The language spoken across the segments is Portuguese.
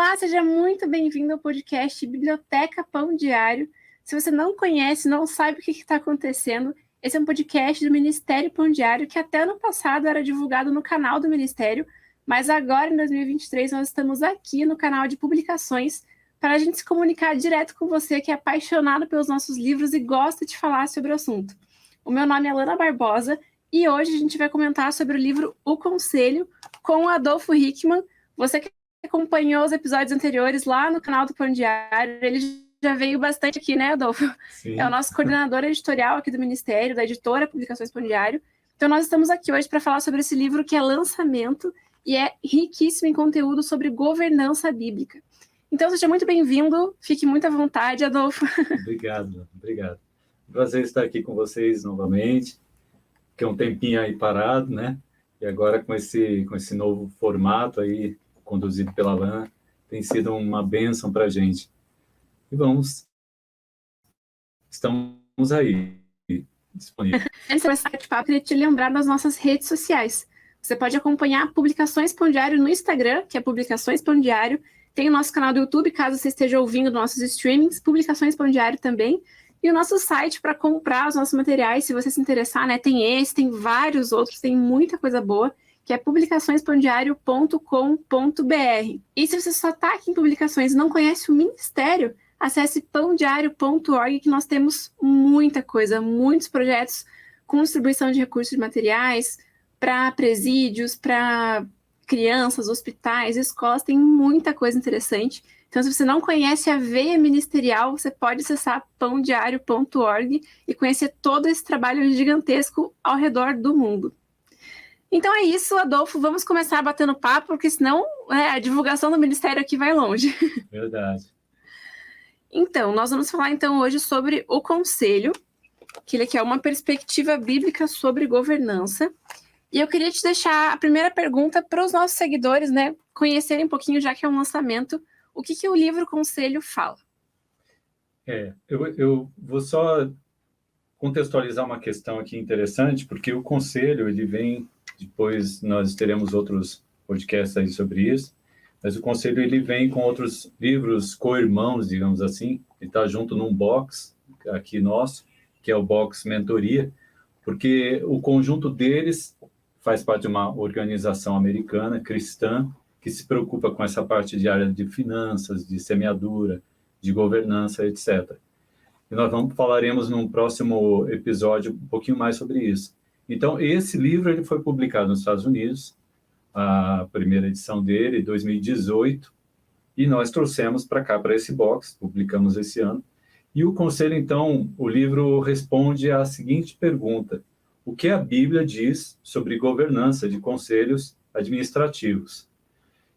Olá, seja muito bem-vindo ao podcast Biblioteca Pão Diário. Se você não conhece, não sabe o que está acontecendo, esse é um podcast do Ministério Pão Diário que até ano passado era divulgado no canal do Ministério, mas agora, em 2023, nós estamos aqui no canal de publicações para a gente se comunicar direto com você que é apaixonado pelos nossos livros e gosta de falar sobre o assunto. O meu nome é Lana Barbosa e hoje a gente vai comentar sobre o livro O Conselho, com o Adolfo Hickman. Você que acompanhou os episódios anteriores lá no canal do Pão Diário, ele já veio bastante aqui, né, Adolfo? Sim. É o nosso coordenador editorial aqui do Ministério, da editora Publicações Pão Diário. Então nós estamos aqui hoje para falar sobre esse livro que é lançamento e é riquíssimo em conteúdo sobre governança bíblica. Então seja muito bem-vindo, fique muito à vontade, Adolfo. Obrigado. Prazer estar aqui com vocês novamente, que é um tempinho aí parado, né? E agora com esse novo formato aí, conduzido pela Lana, tem sido uma bênção para a gente. E estamos aí, disponíveis. Antes de começar o bate-papo, eu queria te lembrar das nossas redes sociais. Você pode acompanhar Publicações Pão Diário no Instagram, que é Publicações Pão Diário. Tem o nosso canal do YouTube, caso você esteja ouvindo nossos streamings, Publicações Pão Diário também. E o nosso site para comprar os nossos materiais, se você se interessar, né? Tem esse, tem vários outros, tem muita coisa boa, que é publicaçõespãodiario.com.br. E se você só está aqui em Publicações e não conhece o Ministério, acesse pãodiario.org, que nós temos muita coisa, muitos projetos com distribuição de recursos de materiais para presídios, para crianças, hospitais, escolas, tem muita coisa interessante. Então, se você não conhece a veia ministerial, você pode acessar pãodiario.org e conhecer todo esse trabalho gigantesco ao redor do mundo. Então é isso, Adolfo, vamos começar batendo papo, porque senão a divulgação do Ministério aqui vai longe. Verdade. Então, nós vamos falar então hoje sobre o Conselho, que ele é uma perspectiva bíblica sobre governança. E eu queria te deixar a primeira pergunta para os nossos seguidores, né, conhecerem um pouquinho, já que é um lançamento, o que o livro Conselho fala? Eu vou só contextualizar uma questão aqui interessante, porque o Conselho, ele vem, depois nós teremos outros podcasts aí sobre isso, mas o Conselho, ele vem com outros livros co-irmãos, digamos assim, ele está junto num box aqui nosso, que é o Box Mentoria, porque o conjunto deles faz parte de uma organização americana, cristã, que se preocupa com essa parte de área de finanças, de semeadura, de governança, etc. E nós falaremos num próximo episódio um pouquinho mais sobre isso. Então, esse livro ele foi publicado nos Estados Unidos, a primeira edição dele, em 2018, e nós trouxemos para cá, para esse box, publicamos esse ano. E o Conselho, então, o livro responde à seguinte pergunta: o que a Bíblia diz sobre governança de conselhos administrativos?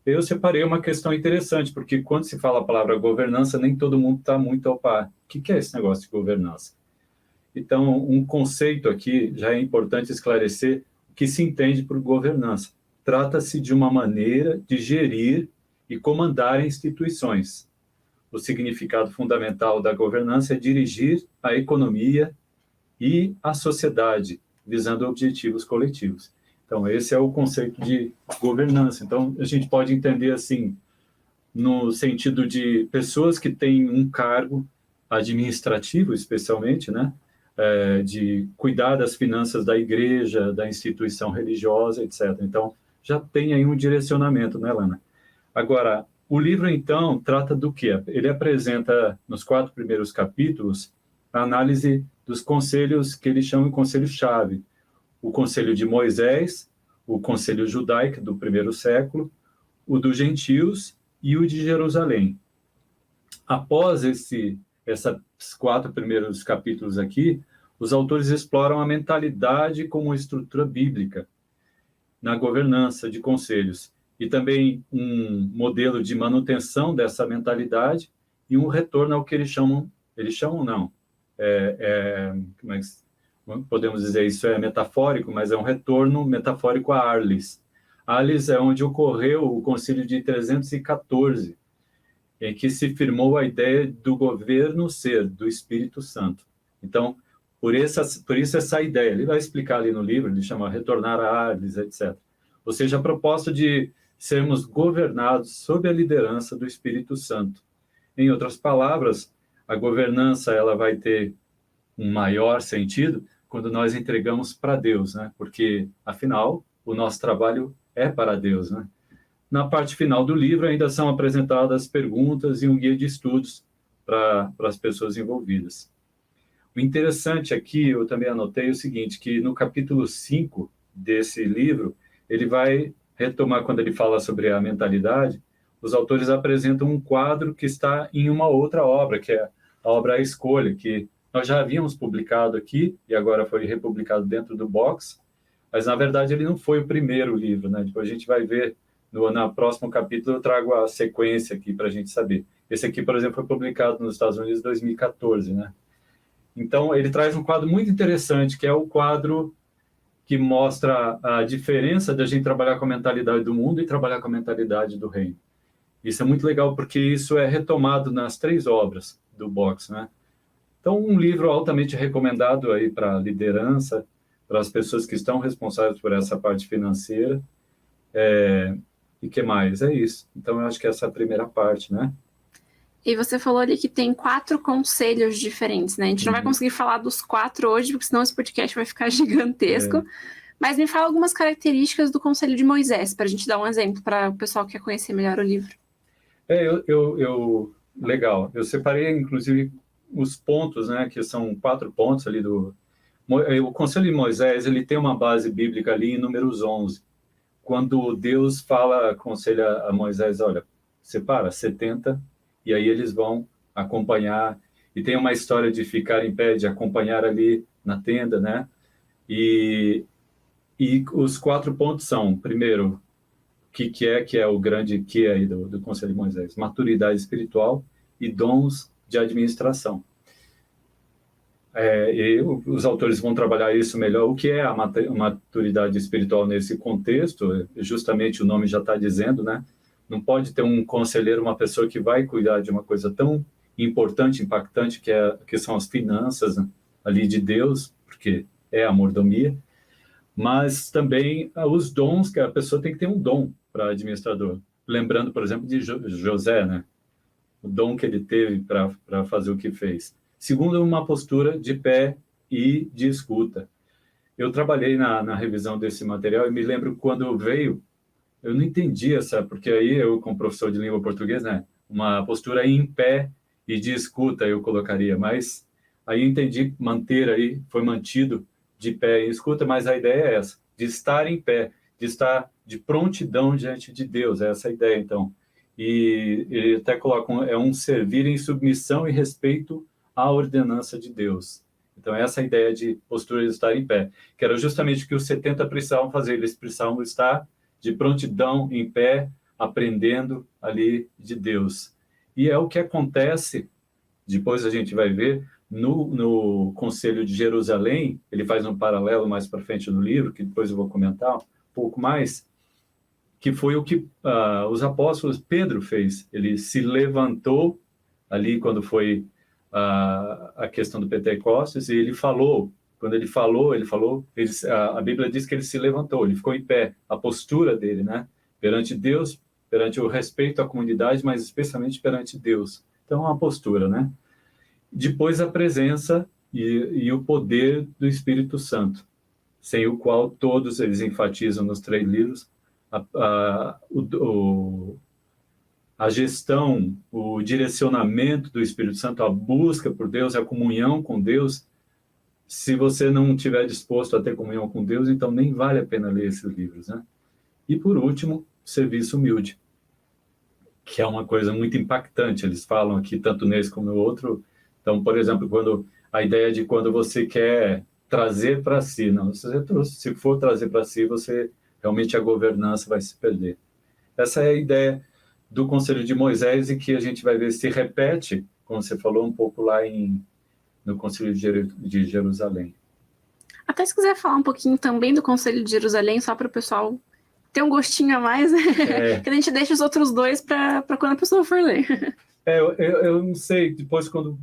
Eu separei uma questão interessante, porque quando se fala a palavra governança, nem todo mundo está muito ao par. O que é esse negócio de governança? Então, um conceito aqui já é importante esclarecer o que se entende por governança. Trata-se de uma maneira de gerir e comandar instituições. O significado fundamental da governança é dirigir a economia e a sociedade, visando objetivos coletivos. Então, esse é o conceito de governança. Então, a gente pode entender assim, no sentido de pessoas que têm um cargo administrativo, especialmente, né? De cuidar das finanças da igreja, da instituição religiosa, etc. Então, já tem aí um direcionamento, né, Lana? Agora, o livro, então, trata do quê? Ele apresenta, nos 4 primeiros capítulos, a análise dos conselhos que eles chamam de conselho-chave. O conselho de Moisés, o conselho judaico do primeiro século, o dos gentios e o de Jerusalém. Após esses 4 primeiros capítulos aqui, os autores exploram a mentalidade como estrutura bíblica na governança de conselhos e também um modelo de manutenção dessa mentalidade e um retorno ao que eles chamam não, como é que podemos dizer, isso é metafórico, mas é um retorno metafórico a Arles. Arles é onde ocorreu o concílio de 314, em que se firmou a ideia do governo ser do Espírito Santo. Então, por isso essa ideia, ele vai explicar ali no livro, ele chama Retornar a Arles, etc. Ou seja, a proposta de sermos governados sob a liderança do Espírito Santo. Em outras palavras, a governança ela vai ter um maior sentido quando nós entregamos para Deus, né? Porque, afinal, o nosso trabalho é para Deus, né? Na parte final do livro ainda são apresentadas perguntas e um guia de estudos para as pessoas envolvidas. O interessante aqui, eu também anotei o seguinte, que no capítulo 5 desse livro, ele vai retomar, quando ele fala sobre a mentalidade, os autores apresentam um quadro que está em uma outra obra, que é a obra A Escolha, que nós já havíamos publicado aqui, e agora foi republicado dentro do box, mas, na verdade, ele não foi o primeiro livro, né? Depois a gente vai ver, no próximo capítulo, eu trago a sequência aqui para a gente saber. Esse aqui, por exemplo, foi publicado nos Estados Unidos em 2014, né? Então, ele traz um quadro muito interessante, que é o quadro que mostra a diferença da gente trabalhar com a mentalidade do mundo e trabalhar com a mentalidade do reino. Isso é muito legal, porque isso é retomado nas 3 obras do box, né? Então, um livro altamente recomendado aí para a liderança, para as pessoas que estão responsáveis por essa parte financeira. E que mais? É isso. Então, eu acho que essa é a primeira parte, né? E você falou ali que tem 4 conselhos diferentes, né? A gente não vai conseguir falar dos 4 hoje, porque senão esse podcast vai ficar gigantesco. Mas me fala algumas características do Conselho de Moisés, para a gente dar um exemplo para o pessoal que quer conhecer melhor o livro. Legal. Eu separei, inclusive, os pontos, né? Que são 4 pontos ali do... O Conselho de Moisés, ele tem uma base bíblica ali em Números 11. Quando Deus aconselha a Moisés, olha, separa 70, e aí eles vão acompanhar. E tem uma história de ficar em pé, de acompanhar ali na tenda, né? E os 4 pontos são, primeiro, o que é o grande que aí do Conselho de Moisés? Maturidade espiritual e dons de administração. E os autores vão trabalhar isso melhor. O que é a maturidade espiritual nesse contexto? Justamente o nome já está dizendo, né? Não pode ter um conselheiro, uma pessoa que vai cuidar de uma coisa tão importante, impactante, que são as finanças, né, ali de Deus, porque é a mordomia, mas também os dons, que a pessoa tem que ter um dom para administrador. Lembrando, por exemplo, de José, né? O dom que ele teve para fazer o que fez. Segundo, uma postura de pé e de escuta. Eu trabalhei na revisão desse material e me lembro quando veio, eu não entendia, sabe? Porque aí eu, como professor de língua portuguesa, né? Uma postura em pé e de escuta eu colocaria, mas aí eu entendi manter aí, foi mantido de pé e escuta, mas a ideia é essa, de estar em pé, de estar de prontidão diante de Deus, é essa a ideia, então. E ele até coloca, é um servir em submissão e respeito à ordenança de Deus. Então, essa é a ideia de postura de estar em pé, que era justamente o que os 70 precisavam fazer, eles precisavam estar de prontidão em pé, aprendendo ali de Deus. E é o que acontece, depois a gente vai ver, no Conselho de Jerusalém, ele faz um paralelo mais para frente no livro, que depois eu vou comentar um pouco mais, que foi o que os apóstolos, Pedro fez. Ele se levantou ali quando foi a questão do Pentecostes, e ele falou. Quando ele falou, a Bíblia diz que ele se levantou, ele ficou em pé, a postura dele, né? Perante Deus, perante o respeito à comunidade, mas especialmente perante Deus. Então, uma postura, né? Depois, a presença e o poder do Espírito Santo, sem o qual todos eles enfatizam nos 3 livros, a gestão, o direcionamento do Espírito Santo, a busca por Deus, a comunhão com Deus. Se você não estiver disposto a ter comunhão com Deus, então nem vale a pena ler esses livros, né? E, por último, serviço humilde, que é uma coisa muito impactante. Eles falam aqui, tanto nesse como no outro. Então, por exemplo, a ideia de quando você quer trazer para si, não, se for trazer para si, realmente a governança vai se perder. Essa é a ideia do Conselho de Moisés, e que a gente vai ver se repete, como você falou, um pouco lá no Conselho de Jerusalém. Até se quiser falar um pouquinho também do Conselho de Jerusalém, só para o pessoal ter um gostinho a mais, que a gente deixa os outros 2 para quando a pessoa for ler. Eu não sei, depois quando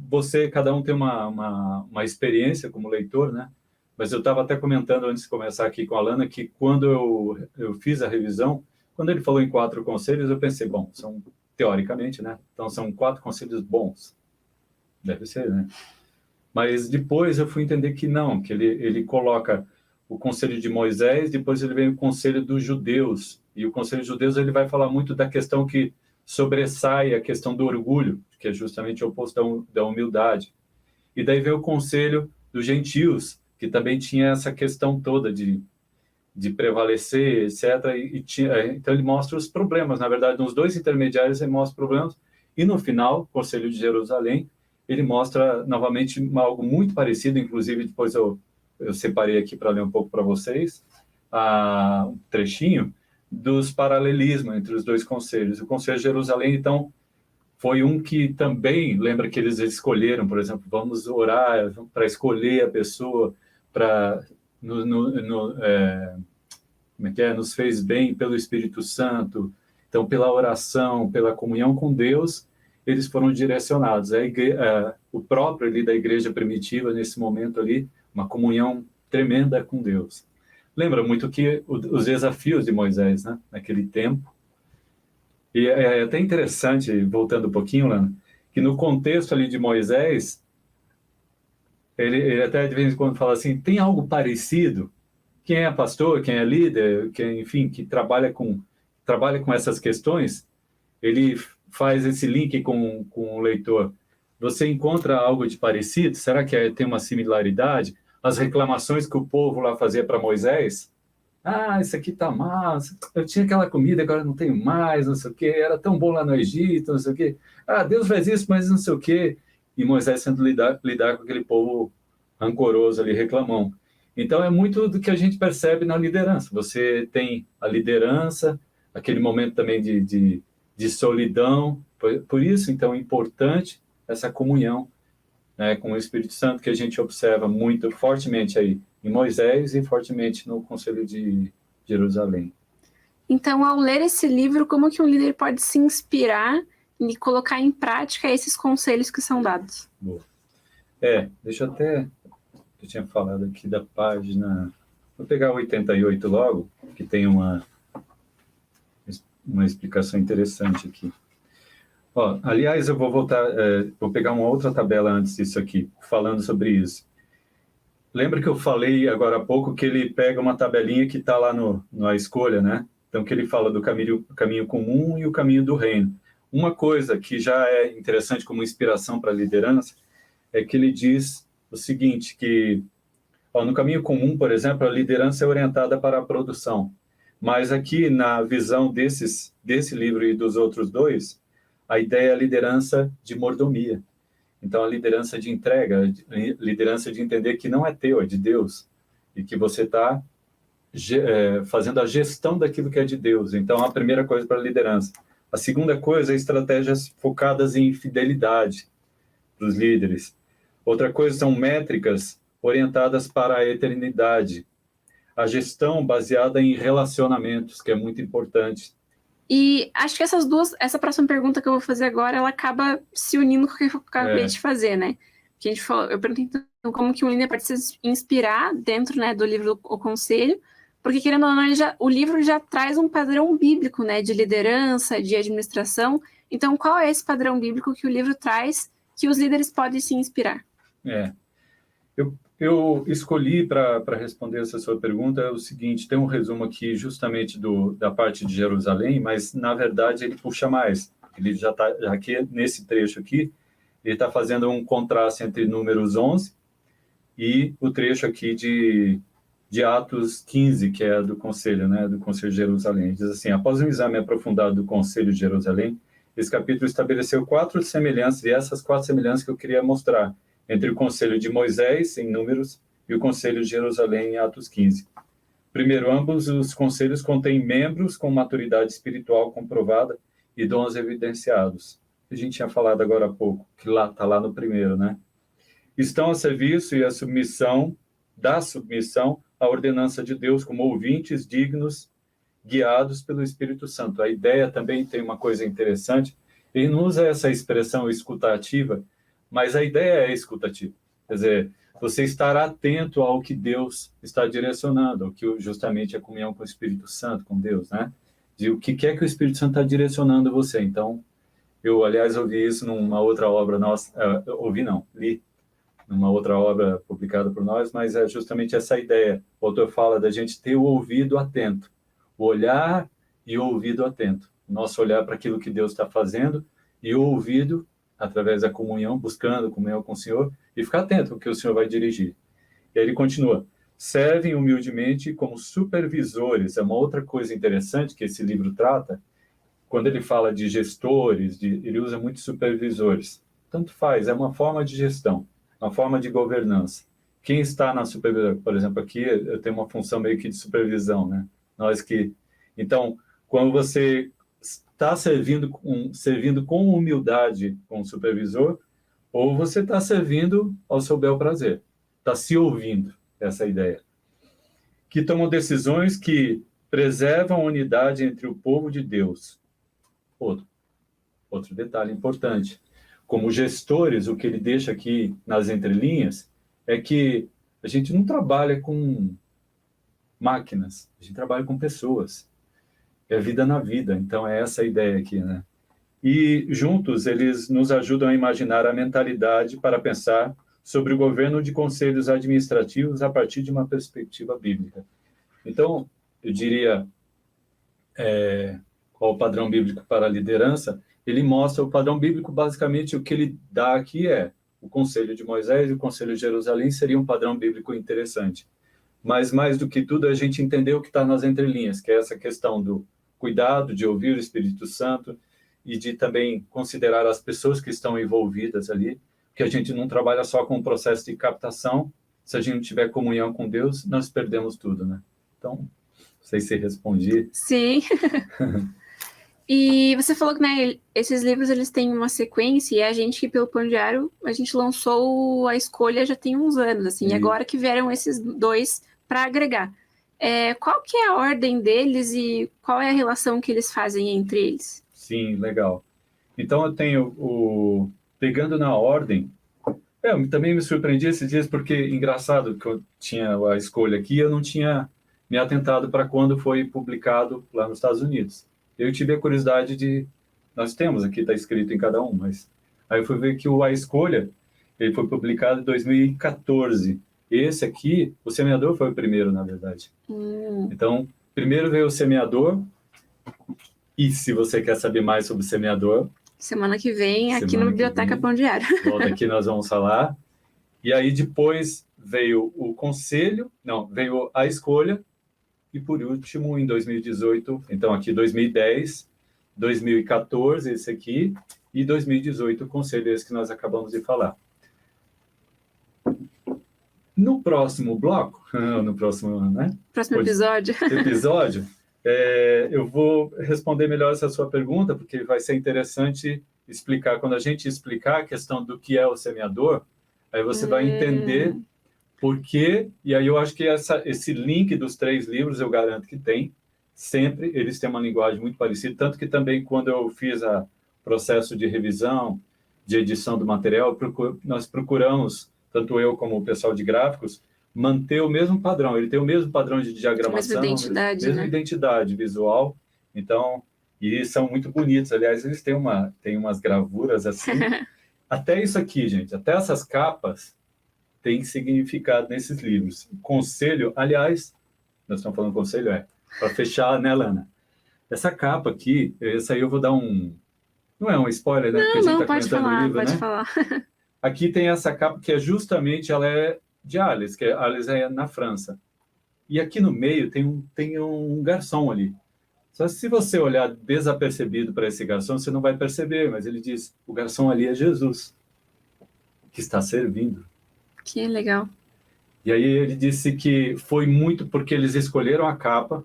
cada um tem uma experiência como leitor, né? Mas eu estava até comentando antes de começar aqui com a Alana que quando eu fiz a revisão, Quando ele falou em 4 conselhos, eu pensei, bom, são teoricamente, né? Então são 4 conselhos bons. Deve ser, né? Mas depois eu fui entender que não, que ele coloca o conselho de Moisés, depois ele vem o conselho dos judeus. E o conselho dos judeus ele vai falar muito da questão que sobressai a questão do orgulho, que é justamente o oposto da humildade. E daí vem o conselho dos gentios, que também tinha essa questão toda de prevalecer, etc. Então ele mostra os problemas. Na verdade, nos 2 intermediários ele mostra problemas. E no final, o Conselho de Jerusalém, ele mostra novamente algo muito parecido. Inclusive, depois eu separei aqui para ler um pouco para vocês, um trechinho dos paralelismos entre os 2 conselhos. O Conselho de Jerusalém, então, foi um que também, lembra que eles escolheram, por exemplo, vamos orar para escolher a pessoa, para como é que é? Nos fez bem pelo Espírito Santo. Então, pela oração, pela comunhão com Deus, eles foram direcionados. O próprio ali da igreja primitiva, nesse momento ali, uma comunhão tremenda com Deus. Lembra muito que os desafios de Moisés, né? Naquele tempo. E é até interessante, voltando um pouquinho, Lana, que no contexto ali de Moisés, ele até de vez em quando fala assim, tem algo parecido? Quem é pastor, quem é líder, enfim, que trabalha com essas questões, ele faz esse link com o leitor. Você encontra algo de parecido? Será que tem uma similaridade? As reclamações que o povo lá fazia para Moisés? Isso aqui tá massa, eu tinha aquela comida, agora não tenho mais, não sei o quê, era tão bom lá no Egito, não sei o quê. Deus faz isso, mas não sei o quê. E Moisés tendo lidar com aquele povo rancoroso ali, reclamão. Então, é muito do que a gente percebe na liderança. Você tem a liderança, aquele momento também de solidão. Por isso, então, é importante essa comunhão, né, com o Espírito Santo, que a gente observa muito fortemente aí em Moisés e fortemente no Conselho de Jerusalém. Então, ao ler esse livro, como que um líder pode se inspirar e colocar em prática esses conselhos que são dados? Boa. Deixa eu até... Eu tinha falado aqui da página... Vou pegar o 88 logo, que tem uma explicação interessante aqui. Aliás, eu vou voltar... vou pegar uma outra tabela antes disso aqui, falando sobre isso. Lembra que eu falei agora há pouco que ele pega uma tabelinha que está lá na escolha, né? Então, que ele fala do caminho comum e o caminho do reino. Uma coisa que já é interessante como inspiração para a liderança é que ele diz o seguinte, que no caminho comum, por exemplo, a liderança é orientada para a produção. Mas aqui, na visão desse livro e dos outros 2, a ideia é a liderança de mordomia. Então, a liderança de entrega, a liderança de entender que não é teu, é de Deus. E que você está fazendo a gestão daquilo que é de Deus. Então, a primeira coisa para a liderança. A segunda coisa é estratégias focadas em fidelidade dos líderes. Outra coisa são métricas orientadas para a eternidade. A gestão baseada em relacionamentos, que é muito importante. E acho que essa próxima pergunta que eu vou fazer agora, ela acaba se unindo com o que eu acabei de fazer, né? Porque a gente falou, eu perguntei então como que um líder pode se inspirar dentro, né, do livro O Conselho, porque querendo ou não, o livro já traz um padrão bíblico, né, de liderança, de administração. Então, qual é esse padrão bíblico que o livro traz que os líderes podem se inspirar? Eu escolhi para responder essa sua pergunta o seguinte, tem um resumo aqui justamente da parte de Jerusalém, mas na verdade ele puxa mais. Ele já está aqui nesse trecho aqui, ele está fazendo um contraste entre Números 11 e o trecho aqui de Atos 15, que é do Conselho, né, do Conselho de Jerusalém. Ele diz assim, após um exame aprofundado do Conselho de Jerusalém, esse capítulo estabeleceu 4 semelhanças, e essas 4 semelhanças que eu queria mostrar, entre o Conselho de Moisés, em Números, e o Conselho de Jerusalém, em Atos 15. Primeiro, ambos os conselhos contêm membros com maturidade espiritual comprovada e dons evidenciados. A gente tinha falado agora há pouco, que está lá no primeiro, né? Estão a serviço e a submissão à ordenança de Deus como ouvintes dignos, guiados pelo Espírito Santo. A ideia também tem uma coisa interessante, ele não usa essa expressão escutativa, mas a ideia é escutativa. Quer dizer, você estar atento ao que Deus está direcionando, ao que justamente é a comunhão com o Espírito Santo, com Deus, né? de o que é que o Espírito Santo está direcionando você. Então, eu, aliás, ouvi isso numa outra obra nossa, li numa outra obra publicada por nós, mas é justamente essa ideia. O autor fala da gente ter o ouvido atento, o olhar e o ouvido atento. O nosso olhar para aquilo que Deus está fazendo e o ouvido, através da comunhão, buscando comunhão com o Senhor, e ficar atento ao que o Senhor vai dirigir. E aí ele continua, servem humildemente como supervisores. É uma outra coisa interessante que esse livro trata. Quando ele fala de gestores, ele usa muito supervisores. Tanto faz, é uma forma de gestão, uma forma de governança. Quem está na supervisão, por exemplo, aqui eu tenho uma função meio que de supervisão, né? Então, quando você está servindo com humildade com o supervisor, ou você está servindo ao seu bel prazer, está se ouvindo, essa ideia. Que tomam decisões que preservam a unidade entre o povo de Deus. Outro detalhe importante. Como gestores, o que ele deixa aqui nas entrelinhas é que a gente não trabalha com máquinas, a gente trabalha com pessoas. É vida na vida, então é essa a ideia aqui, né? E juntos eles nos ajudam a imaginar a mentalidade para pensar sobre o governo de conselhos administrativos a partir de uma perspectiva bíblica. Então, eu diria, qual o padrão bíblico para a liderança? Ele mostra o padrão bíblico, basicamente o que ele dá aqui é o Conselho de Moisés e o Conselho de Jerusalém seria um padrão bíblico interessante. Mas mais do que tudo, a gente entender o que está nas entrelinhas, que é essa questão do cuidado, de ouvir o Espírito Santo e de também considerar as pessoas que estão envolvidas ali, que a gente não trabalha só com o processo de captação. Se a gente não tiver comunhão com Deus, nós perdemos tudo, né? Então, não sei se respondi. Sim. E você falou que, né, esses livros eles têm uma sequência e a gente, pelo Pão Diário, a gente lançou A Escolha já tem uns anos, assim, e agora que vieram esses dois para agregar. Qual que é a ordem deles e qual é a relação que eles fazem entre eles? Sim, legal. Então, eu tenho pegando na ordem, eu também me surpreendi esses dias, porque, engraçado, que eu tinha a escolha aqui, eu não tinha me atentado para quando foi publicado lá nos Estados Unidos. Eu tive a curiosidade nós temos aqui, está escrito em cada um, mas aí eu fui ver que A Escolha, ele foi publicado em 2014. Esse aqui, O Semeador foi o primeiro, na verdade. Então, primeiro veio O Semeador, e se você quer saber mais sobre o Semeador... Semana que vem, aqui no Biblioteca Pão Diário. Volta aqui, nós vamos falar. E aí depois veio o Conselho, veio A Escolha, e por último, em 2018, então aqui 2010, 2014, esse aqui, e 2018, o Conselho, esse que nós acabamos de falar. No próximo bloco, Próximo episódio, eu vou responder melhor essa sua pergunta, porque vai ser interessante explicar, quando a gente explicar a questão do que é o semeador, aí você vai entender por quê, e aí eu acho que esse link dos 3 livros, eu garanto que tem, sempre, eles têm uma linguagem muito parecida, tanto que também quando eu fiz o processo de revisão, de edição do material, nós procuramos, tanto eu como o pessoal de gráficos, manter o mesmo padrão. Ele tem o mesmo padrão de diagramação, mesma identidade visual. Então, e são muito bonitos. Aliás, eles têm umas gravuras assim. Até isso aqui, gente, até essas capas têm significado nesses livros. Conselho, aliás, nós estamos falando conselho, para fechar, né, Lana? Essa capa aqui, essa aí eu vou dar não é um spoiler, né? Não, porque a gente está pode falar, o livro, pode né? falar. Aqui tem essa capa que é justamente, ela é de Arles, que Arles é na França. E aqui no meio tem um garçom ali. Só que se você olhar desapercebido para esse garçom, você não vai perceber, mas ele diz, o garçom ali é Jesus, que está servindo. Que legal. E aí ele disse que foi muito porque eles escolheram a capa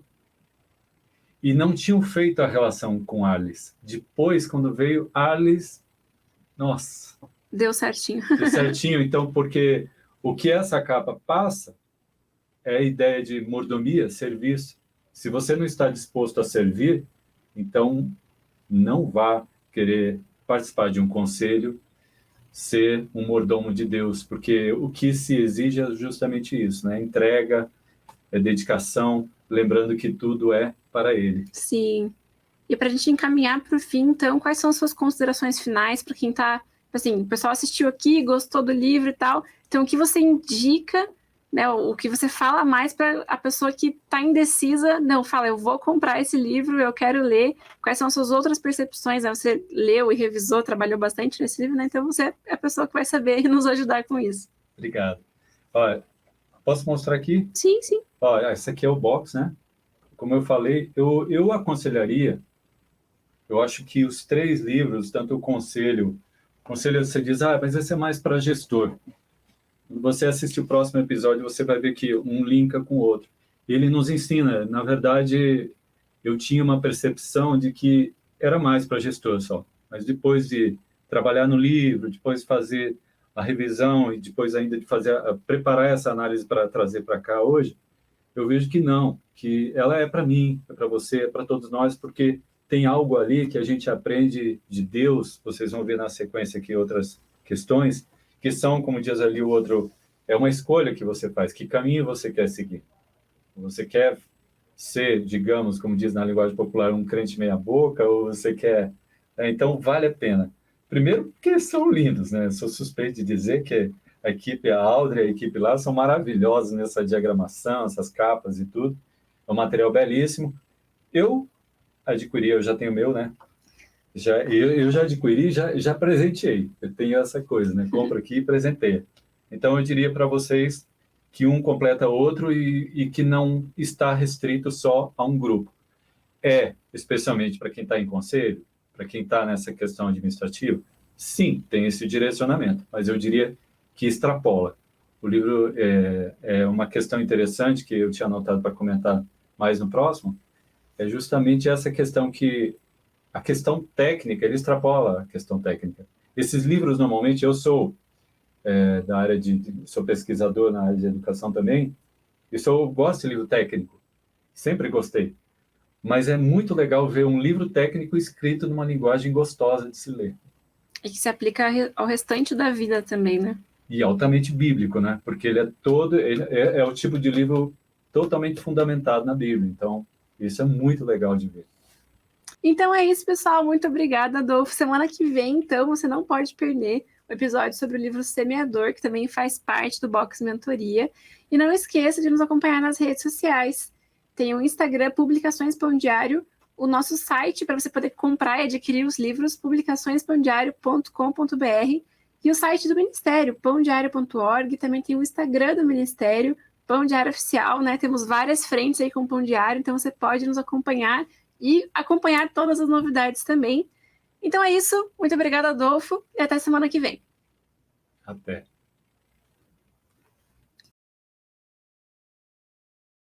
e não tinham feito a relação com Arles. Depois, quando veio Arles, nossa... Deu certinho. Deu certinho, então, porque o que essa capa passa é a ideia de mordomia, serviço. Se você não está disposto a servir, então não vá querer participar de um conselho, ser um mordomo de Deus, porque o que se exige é justamente isso, né? Entrega, dedicação, lembrando que tudo é para Ele. Sim. E para a gente encaminhar para o fim, então, quais são as suas considerações finais para quem está, assim, o pessoal assistiu aqui, gostou do livro e tal, então o que você indica, né, o que você fala mais para a pessoa que está indecisa, não, fala, eu vou comprar esse livro, eu quero ler, quais são as suas outras percepções, né? Você leu e revisou, trabalhou bastante nesse livro, né? Então você é a pessoa que vai saber nos ajudar com isso. Obrigado. Olha, posso mostrar aqui? Sim, sim. Olha, esse aqui é o box, né? Como eu falei, eu aconselharia, eu acho que os 3 livros, tanto o conselho você diz, mas esse é mais para gestor. Quando você assistir o próximo episódio, você vai ver que um linka com o outro. Ele nos ensina, na verdade, eu tinha uma percepção de que era mais para gestor só. Mas depois de trabalhar no livro, depois fazer a revisão e depois ainda de preparar essa análise para trazer para cá hoje, eu vejo que não, que ela é para mim, é para você, é para todos nós, porque tem algo ali que a gente aprende de Deus, vocês vão ver na sequência aqui outras questões, que são, como diz ali o outro, é uma escolha que você faz, que caminho você quer seguir. Você quer ser, digamos, como diz na linguagem popular, um crente meia boca, ou você quer... Então, vale a pena. Primeiro, porque são lindos, né? Eu sou suspeito de dizer que a equipe, a Audrey, a equipe lá, são maravilhosos nessa diagramação, essas capas e tudo. É um material belíssimo. Eu adquiri, eu já tenho o meu, né? Eu já adquiri, já presenteei. Eu tenho essa coisa, né? Compro aqui e presenteio. Então, eu diria para vocês que um completa o outro e que não está restrito só a um grupo. Especialmente para quem está em conselho, para quem está nessa questão administrativa, sim, tem esse direcionamento, mas eu diria que extrapola. O livro é uma questão interessante que eu tinha anotado para comentar mais no próximo, é justamente essa questão que a questão técnica, ele extrapola a questão técnica. Esses livros, normalmente, eu sou da área sou pesquisador na área de educação também, e gosto de livro técnico, sempre gostei. Mas é muito legal ver um livro técnico escrito numa linguagem gostosa de se ler. E que se aplica ao restante da vida também, né? E altamente bíblico, né? Porque ele é o tipo de livro totalmente fundamentado na Bíblia. Então, isso é muito legal de ver. Então é isso, pessoal. Muito obrigada, Adolfo. Semana que vem, então, você não pode perder o episódio sobre o livro Semeador, que também faz parte do Box Mentoria. E não esqueça de nos acompanhar nas redes sociais. Tem o Instagram, Publicações Pão Diário, o nosso site para você poder comprar e adquirir os livros, publicaçõespãodiario.com.br, e o site do Ministério, pãodiario.org. Também tem o Instagram do Ministério, Pão Diário Oficial, né? Temos várias frentes aí com o Pão Diário, então você pode nos acompanhar e acompanhar todas as novidades também. Então é isso. Muito obrigada, Adolfo, e até semana que vem. Até.